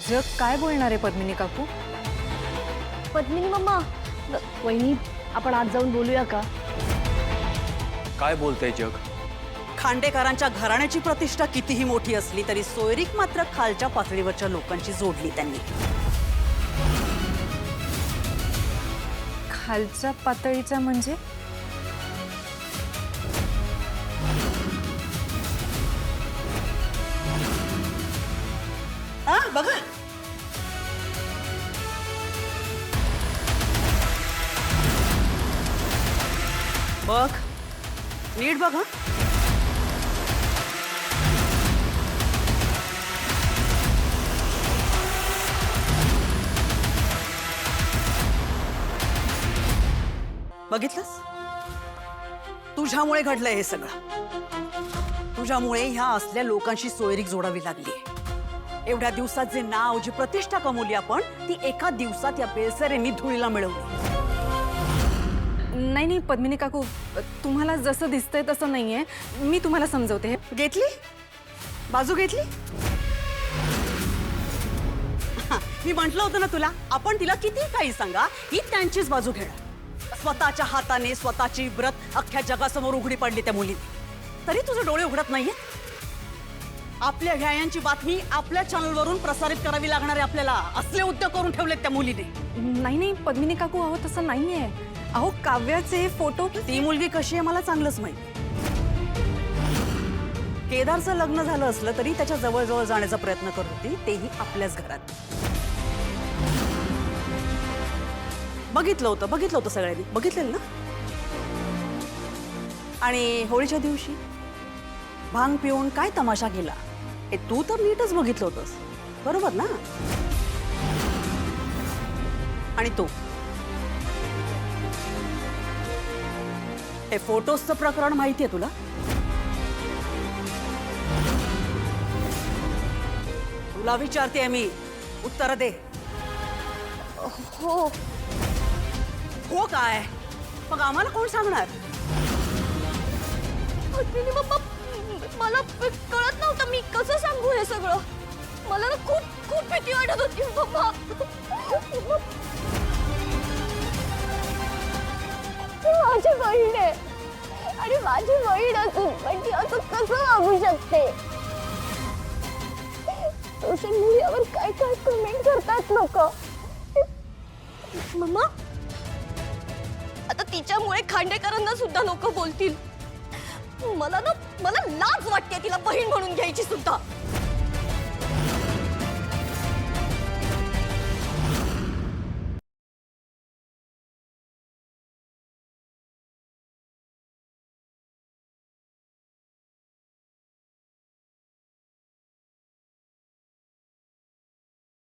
जग काय बोलणार आहे पद्मिनी काकू? पद्मिनी मम्मा, वहिनी आपण आज जाऊन बोलूया का? काय बोलतंय जग? खांडेकरांच्या घराण्याची प्रतिष्ठा कितीही मोठी असली तरी सोयरीक मात्र खालच्या पातळीवरच्या लोकांची जोडली त्यांनी. खालच्या पातळीचा म्हणजे? बघा बघ, नीट बघ. बघितलंस? तुझ्यामुळे घडलंय हे सगळं. तुझ्यामुळे ह्या असल्या लोकांशी सोयरीक जोडावी लागली. एवढ्या दिवसात जे नाव, जी प्रतिष्ठा कमवली आपण, ती एका दिवसात या बेलसरेंनी धुळीला मिळवली. नाही नाही पद्मिनी काकू, तुम्हाला जसं दिसतंय तसं नाहीये. मी तुम्हाला समजवते. घेतली बाजू घेतली. मी म्हंटल होतं ना तुला, आपण तिला किती काही सांगा, ही त्यांचीच बाजू घेणार. स्वतःच्या हाताने स्वतःची व्रत अख्ख्या जगासमोर उघडी पडली त्या मुलीने, तरी तुझे डोळे उघडत नाहीये. आपल्या ह्यायांची बातमी आपल्या चॅनलवरून प्रसारित करावी लागणार आहे आपल्याला. असले उद्योग करून ठेवलेत त्या मुलीने. नाही नाही पद्मिनी काकू, अहो तसं नाहीये. अहो काव्याचे फोटो. ती मुलगी कशी आहे मला चांगलंच माहिती. केदारचं लग्न झालं असलं तरी त्याच्या जवळजवळ जाण्याचा प्रयत्न करत होती, तेही आपल्याच घरात. बघितलं होतं सगळ्यांनी, बघितलेलं ना. आणि होळीच्या दिवशी भांग पिऊन काय तमाशा केला हे तू तर नीटच बघितलं होतंस, बरोबर ना? आणि तू हे फोटोजचं प्रकरण माहितीये तुला? तुला विचारते मी, उत्तर दे. हो. हो काय? मग आम्हाला कोण सांगणार? पद्मिनी मम्मा, मला कळत नव्हतं मी कसं सांगू हे सगळं. मला ना खूप खूप भीती वाटत होती मम्मा. माझी बहीण आहे आणि माझी बहीण असून पण ती असं कसं वागू शकते? सोशल मीडियावर काय काय कमेंट करतात लोक. मम्मा, आता तिच्यामुळे खांडेकरांना सुद्धा लोक बोलतील. मला लाज वाटते तिला बहीण म्हणून घ्यायची सुद्धा.